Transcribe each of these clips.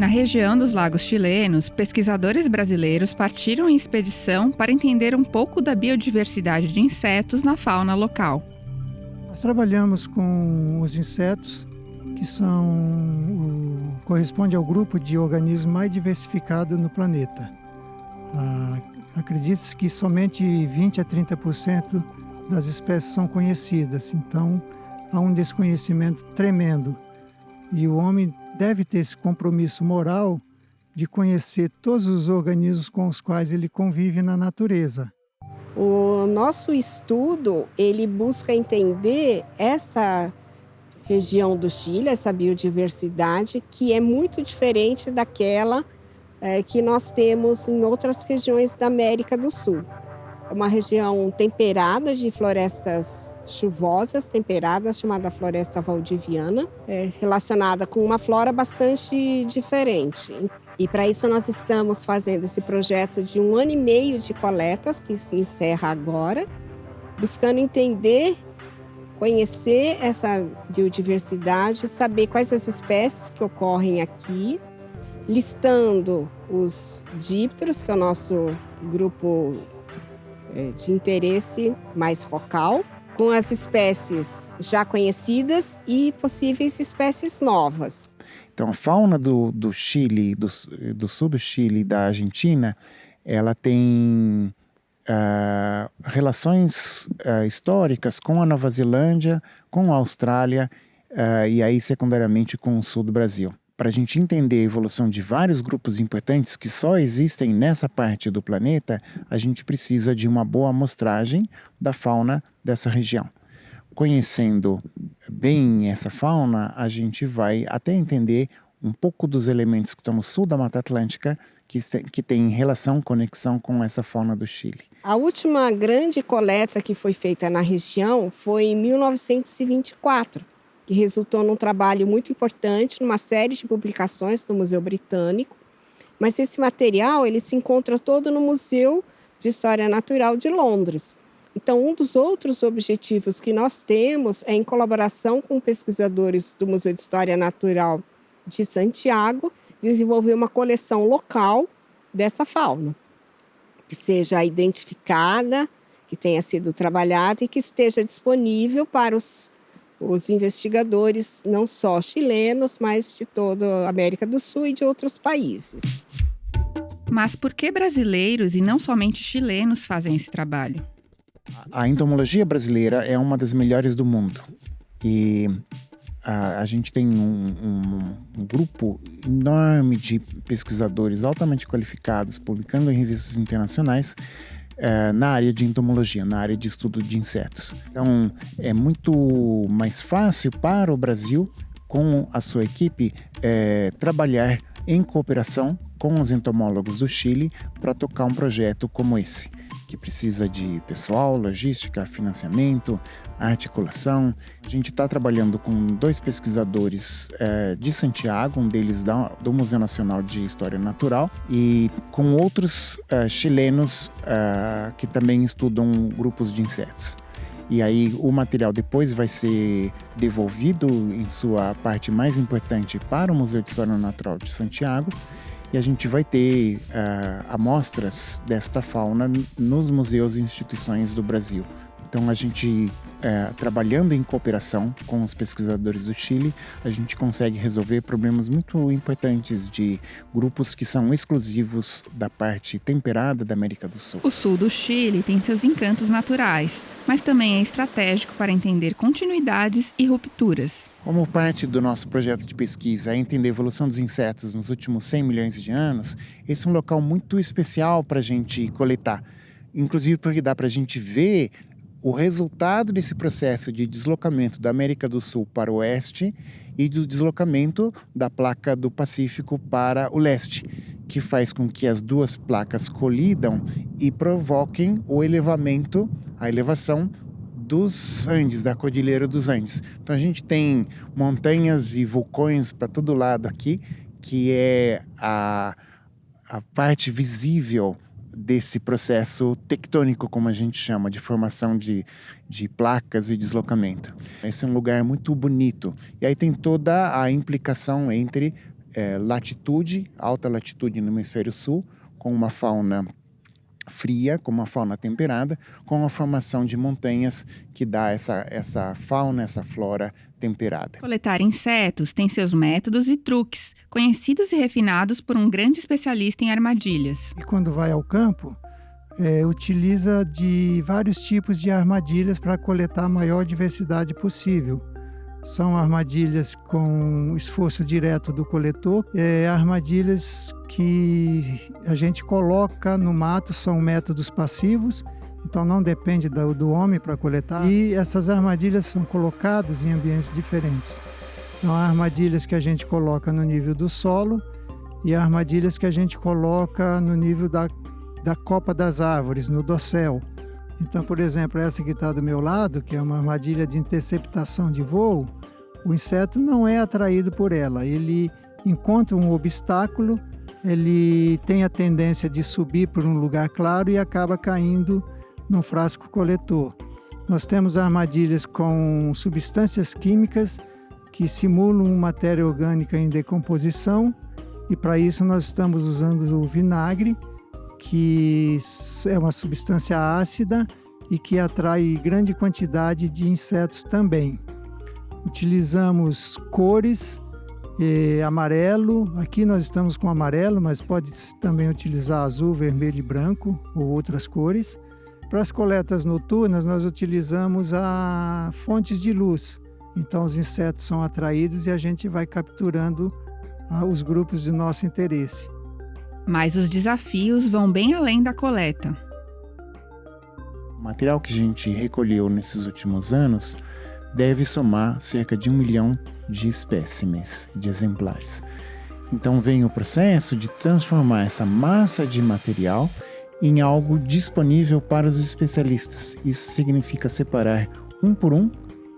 Na região dos lagos chilenos, pesquisadores brasileiros partiram em expedição para entender um pouco da biodiversidade de insetos na fauna local. Nós trabalhamos com os insetos, que corresponde ao grupo de organismos mais diversificado no planeta. Acredita-se que somente 20 a 30% das espécies são conhecidas, então há um desconhecimento tremendo. E o homem deve ter esse compromisso moral de conhecer todos os organismos com os quais ele convive na natureza. O nosso estudo, ele busca entender essa região do Chile, essa biodiversidade, que é muito diferente daquela que nós temos em outras regiões da América do Sul. É uma região temperada, de florestas chuvosas temperadas, chamada floresta valdiviana, relacionada com uma flora bastante diferente. E para isso nós estamos fazendo esse projeto de 1 ano e meio de coletas, que se encerra agora, buscando entender, conhecer essa biodiversidade, saber quais as espécies que ocorrem aqui, listando os dípteros, que é o nosso grupo de interesse mais focal, com as espécies já conhecidas e possíveis espécies novas. Então, a fauna do Chile, do sul do Chile e da Argentina, ela tem relações históricas com a Nova Zelândia, com a Austrália e aí, secundariamente, com o sul do Brasil. Para a gente entender a evolução de vários grupos importantes que só existem nessa parte do planeta, a gente precisa de uma boa amostragem da fauna dessa região. Conhecendo bem essa fauna, a gente vai até entender um pouco dos elementos que estão no sul da Mata Atlântica que tem relação, conexão com essa fauna do Chile. A última grande coleta que foi feita na região foi em 1924, que resultou num trabalho muito importante, numa série de publicações do Museu Britânico. Mas esse material ele se encontra todo no Museu de História Natural de Londres. Então, um dos outros objetivos que nós temos é, em colaboração com pesquisadores do Museu de História Natural de Santiago, desenvolver uma coleção local dessa fauna, que seja identificada, que tenha sido trabalhada e que esteja disponível para os investigadores, não só chilenos, mas de toda a América do Sul e de outros países. Mas por que brasileiros e não somente chilenos fazem esse trabalho? A entomologia brasileira é uma das melhores do mundo e a gente tem um grupo enorme de pesquisadores altamente qualificados, publicando em revistas internacionais na área de entomologia, na área de estudo de insetos. Então, é muito mais fácil para o Brasil, com a sua equipe, trabalhar em cooperação com os entomólogos do Chile para tocar um projeto como esse, que precisa de pessoal, logística, financiamento, articulação. A gente está trabalhando com 2 pesquisadores de Santiago, um deles do Museu Nacional de História Natural, e com outros chilenos que também estudam grupos de insetos. E aí o material depois vai ser devolvido em sua parte mais importante para o Museu de História Natural de Santiago, e a gente vai ter amostras desta fauna nos museus e instituições do Brasil. Então, a gente, trabalhando em cooperação com os pesquisadores do Chile, a gente consegue resolver problemas muito importantes de grupos que são exclusivos da parte temperada da América do Sul. O sul do Chile tem seus encantos naturais, mas também é estratégico para entender continuidades e rupturas. Como parte do nosso projeto de pesquisa é entender a evolução dos insetos nos últimos 100 milhões de anos, esse é um local muito especial para a gente coletar. Inclusive porque dá para a gente ver o resultado desse processo de deslocamento da América do Sul para o oeste e do deslocamento da placa do Pacífico para o leste, que faz com que as 2 placas colidam e provoquem a elevação dos Andes, da Cordilheira dos Andes. Então a gente tem montanhas e vulcões para todo lado aqui, que é a parte visível desse processo tectônico, como a gente chama, de formação de placas e deslocamento. Esse é um lugar muito bonito. E aí tem toda a implicação entre alta latitude no hemisfério sul, com uma fauna fria, com uma fauna temperada, com a formação de montanhas que dá essa fauna, essa flora temperada. Coletar insetos tem seus métodos e truques, conhecidos e refinados por um grande especialista em armadilhas. E quando vai ao campo, utiliza de vários tipos de armadilhas para coletar a maior diversidade possível. São armadilhas com esforço direto do coletor, armadilhas que a gente coloca no mato, são métodos passivos, então não depende do homem para coletar. E essas armadilhas são colocadas em ambientes diferentes. Então, há armadilhas que a gente coloca no nível do solo e armadilhas que a gente coloca no nível da copa das árvores, no dossel. Então, por exemplo, essa que está do meu lado, que é uma armadilha de interceptação de voo, o inseto não é atraído por ela. Ele encontra um obstáculo, ele tem a tendência de subir por um lugar claro e acaba caindo num frasco coletor. Nós temos armadilhas com substâncias químicas que simulam matéria orgânica em decomposição, e para isso nós estamos usando o vinagre, que é uma substância ácida e que atrai grande quantidade de insetos também. Utilizamos cores, amarelo, aqui nós estamos com amarelo, mas pode também utilizar azul, vermelho e branco ou outras cores. Para as coletas noturnas nós utilizamos fontes de luz, então os insetos são atraídos e a gente vai capturando os grupos de nosso interesse. Mas os desafios vão bem além da coleta. O material que a gente recolheu nesses últimos anos deve somar cerca de 1 milhão de espécimes, de exemplares. Então vem o processo de transformar essa massa de material em algo disponível para os especialistas. Isso significa separar um por um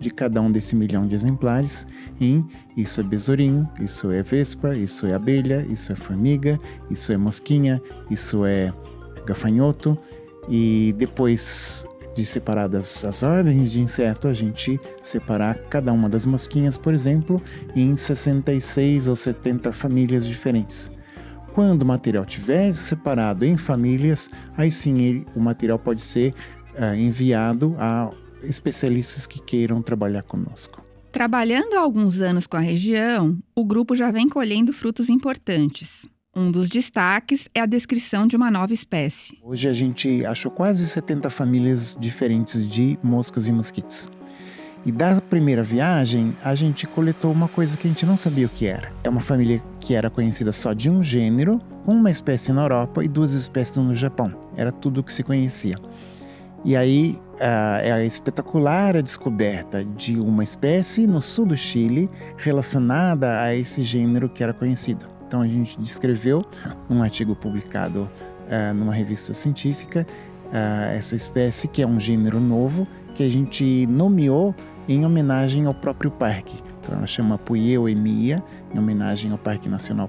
de cada um desse 1 milhão de exemplares em isso é besourinho, isso é vespa, isso é abelha, isso é formiga, isso é mosquinha, isso é gafanhoto. E depois de separadas as ordens de inseto, a gente separar cada uma das mosquinhas, por exemplo, em 66 ou 70 famílias diferentes. Quando o material estiver separado em famílias, aí sim o material pode ser enviado a especialistas que queiram trabalhar conosco. Trabalhando há alguns anos com a região, o grupo já vem colhendo frutos importantes. Um dos destaques é a descrição de uma nova espécie. Hoje a gente achou quase 70 famílias diferentes de moscas e mosquitos. E da primeira viagem, a gente coletou uma coisa que a gente não sabia o que era. É uma família que era conhecida só de um gênero, uma espécie na Europa e 2 espécies no Japão. Era tudo o que se conhecia. E aí é espetacular a descoberta de uma espécie no sul do Chile relacionada a esse gênero que era conhecido. Então a gente descreveu num artigo publicado numa revista científica essa espécie, que é um gênero novo, que a gente nomeou em homenagem ao próprio parque. Então ela chama Puyehue Mia, em homenagem ao Parque Nacional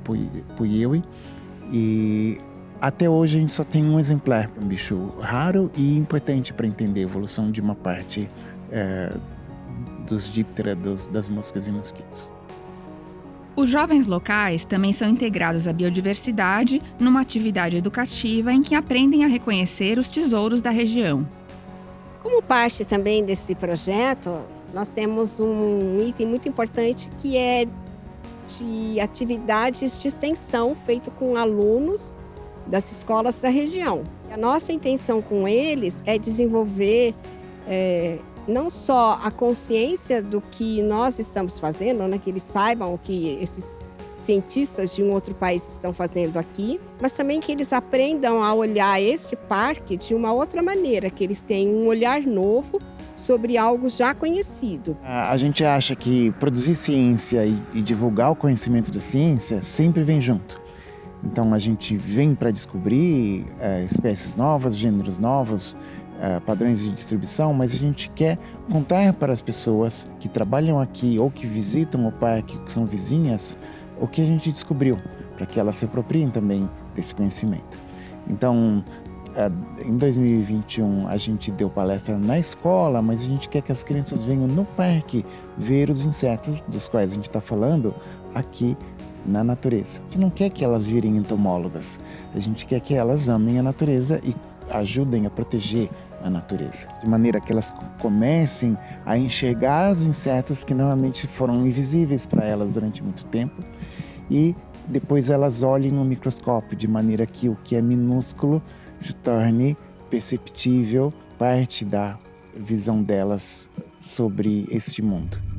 Puyehue. E até hoje a gente só tem um exemplar, um bicho raro e importante para entender a evolução de uma parte dos díptera, das moscas e mosquitos. Os jovens locais também são integrados à biodiversidade numa atividade educativa em que aprendem a reconhecer os tesouros da região. Como parte também desse projeto, nós temos um item muito importante que é de atividades de extensão feito com alunos das escolas da região. A nossa intenção com eles é desenvolver não só a consciência do que nós estamos fazendo, né, que eles saibam o que esses cientistas de um outro país estão fazendo aqui, mas também que eles aprendam a olhar este parque de uma outra maneira, que eles tenham um olhar novo sobre algo já conhecido. A gente acha que produzir ciência e divulgar o conhecimento da ciência sempre vem junto. Então a gente vem para descobrir espécies novas, gêneros novos, padrões de distribuição, mas a gente quer contar para as pessoas que trabalham aqui ou que visitam o parque, que são vizinhas, o que a gente descobriu, para que elas se apropriem também desse conhecimento. Então, em 2021, a gente deu palestra na escola, mas a gente quer que as crianças venham no parque ver os insetos dos quais a gente está falando aqui na natureza. A gente não quer que elas virem entomólogas, a gente quer que elas amem a natureza e ajudem a proteger a natureza, de maneira que elas comecem a enxergar os insetos que normalmente foram invisíveis para elas durante muito tempo e depois elas olhem no microscópio, de maneira que o que é minúsculo se torne perceptível, parte da visão delas sobre este mundo.